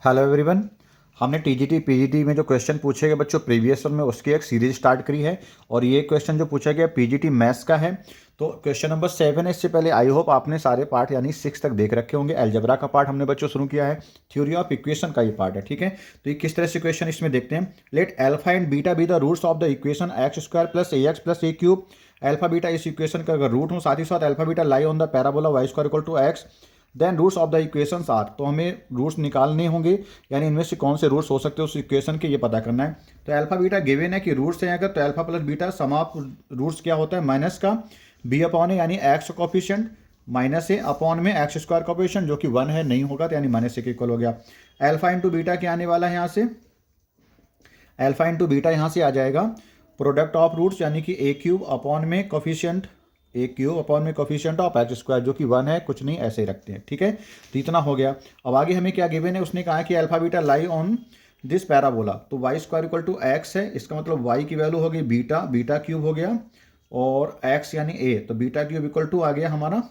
Hello everyone. हमने TGT PGT में जो क्वेश्चन पूछे गए बच्चों प्रीवियस ईयर में उसकी एक सीरीज स्टार्ट करी है और ये क्वेश्चन जो पूछा गया पीजीटी मैथ्स का है। तो क्वेश्चन नंबर 7 है। इससे पहले आई होप आपने सारे पार्ट यानी 6 तक देख रखे होंगे। अलजेब्रा का पार्ट हमने बच्चों शुरू किया है, थ्योरी ऑफ इक्वेशन का ये पार्ट है, ठीक है। तो ये किस तरह से क्वेश्चन इसमें देखते हैं। Let alpha and beta be the roots of the equation x square plus a x plus a cube. Alpha beta इस इक्वेशन का अगर रूट हो, साथ ही साथ alpha beta lie on the parabola y square equal to x, then roots of the equations are. तो हमें रूट्स निकालने होंगे, यानी इनमें से कौन से रूट्स हो सकते हैं उस इक्वेशन के, ये पता करना है। तो अल्फा बीटा गिवन है कि रूट्स हैं अगर, तो alpha plus beta sum of roots क्या होता है, माइनस का बी अपॉन ए यानी x coefficient minus a upon में एक्स स्क्वायर कोफिशिएंट जो कि 1 है, नहीं होगा तो यानी माइनस ए के इक्वल हो गया। अल्फा इंटू बीटा क्या आने वाला है यहाँ से, अल्फा इंटू बीटा यहाँ से आ जाएगा प्रोडक्ट ऑफ रूट्स यानी कि ए क्यूब अपॉन में कोफिशिएंट, ए क्यूब अपॉन में कोफिशिएंट ऑफ एक्स स्क्वायर जो कि 1 है, कुछ नहीं ऐसे ही रखते हैं, ठीक है। तो इतना हो गया। अब आगे हमें क्या गिवन है, उसने कहा कि alpha beta lie on this parabola, तो Y square equal to X है, इसका मतलब वाई की वैल्यू हो गई बीटा, बीटा क्यूब हो गया और एक्स यानी ए, तो बीटा क्यूब इक्वल टू आ गया हमारा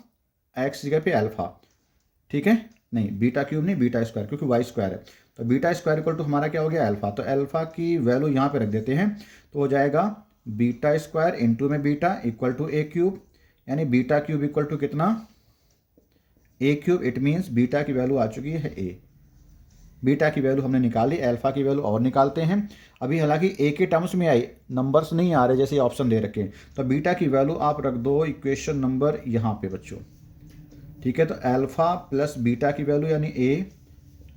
एक्स जगह पे अल्फा, ठीक है। नहीं बीटा क्यूब नहीं, बीटा स्क्वायर, क्योंकि वाई स्क्वायर है। तो बीटा स्क्वायर इक्वल टू हमारा क्या हो गया अल्फा, तो अल्फा की वैल्यू यहाँ पे रख देते हैं, तो हो जाएगा बीटा स्क्वायर इंटू में beta equal to a cube, यानी बीटा क्यूब इक्वल टू कितना, a cube. It means beta की वैल्यू आ चुकी है ए, बीटा की वैल्यू हमने निकाली, अल्फा की वैल्यू और निकालते हैं। अभी हालांकि ए के टर्म्स में आई, नंबर्स नहीं आ रहे जैसे ऑप्शन दे रखे हैं, तो बीटा की वैल्यू आप रख दो इक्वेशन नंबर यहाँ पे बच्चों, ठीक है। तो अल्फा प्लस बीटा की वैल्यू यानी ए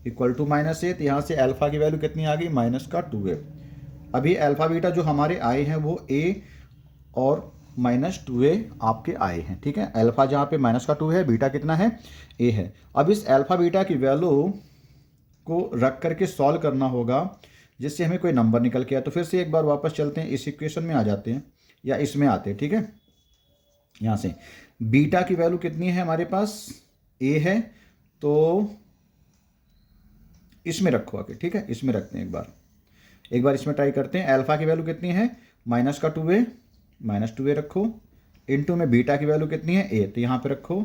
इक्वल टू माइनस ए, तो यहाँ से अल्फा की वैल्यू कितनी आ गई, माइनस का 2a। अभी अल्फा बीटा जो हमारे आए हैं वो ए और माइनस 2a आपके आए हैं, ठीक है। अल्फा जहाँ पे माइनस का 2 है, बीटा कितना है, ए है। अब इस अल्फा बीटा की वैल्यू को रख करके सॉल्व करना होगा जिससे हमें कोई नंबर निकल के आए। तो फिर से एक बार वापस चलते हैं, इस इक्वेशन में आ जाते हैं या इसमें आते हैं, ठीक है। यहाँ से बीटा की वैल्यू कितनी है हमारे पास, ए है, तो इसमें रखो आके, ठीक है, इसमें रखते हैं एक बार इसमें ट्राई करते हैं। अल्फा की वैल्यू कितनी है, माइनस का 2a, माइनस 2a रखो, इनटू में बीटा की वैल्यू कितनी है ए, तो यहाँ पे रखो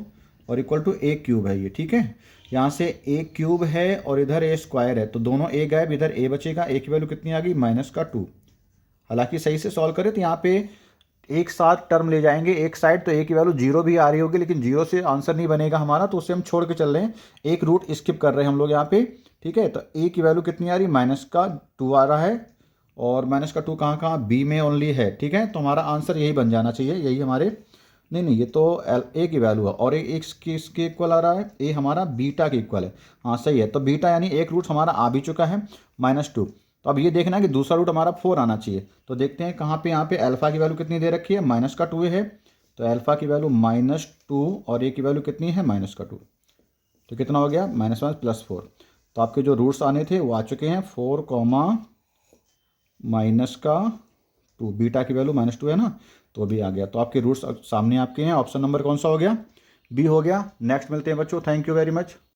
और इक्वल टू ए क्यूब है ये, ठीक है। यहाँ से ए क्यूब है और इधर ए स्क्वायर है, तो दोनों ए गायब, इधर ए बचेगा। ए की वैल्यू कितनी आ गई, माइनस का 2। हालांकि सही से सॉल्व करें तो यहाँ पे एक साथ टर्म ले जाएंगे एक साइड, तो ए की वैल्यू 0 भी आ रही होगी, लेकिन 0 से आंसर नहीं बनेगा हमारा, तो उसे हम छोड़ के चल रहे हैं, एक रूट स्किप कर रहे हैं हम लोग यहाँ पे, ठीक है। तो ए की वैल्यू कितनी आ रही, माइनस का 2 आ रहा है, और माइनस का 2 कहाँ कहाँ, बी में ओनली है, ठीक है। तो हमारा आंसर यही बन जाना चाहिए, यही हमारे, नहीं ये तो ए की वैल्यू है और एक किसके इक्वल आ रहा है, ए हमारा बीटा के इक्वल है, हाँ सही है। तो बीटा यानी एक रूट हमारा आ भी चुका है, -2। तो अब ये देखना है कि दूसरा रूट हमारा 4 आना चाहिए, तो देखते हैं कहाँ पे, यहाँ पे अल्फा की वैल्यू कितनी दे रखी है, माइनस का 2 है, तो अल्फा की वैल्यू -2 और ए की वैल्यू कितनी है, माइनस का 2, तो कितना हो गया, -1 + 4। तो आपके जो रूट्स आने थे वो आ चुके हैं 4, -2, बीटा की वैल्यू -2 है ना, तो भी आ गया। तो आपके रूट्स सामने आपके हैं। ऑप्शन नंबर कौन सा हो गया, बी हो गया। नेक्स्ट मिलते हैं बच्चों, थैंक यू वेरी मच।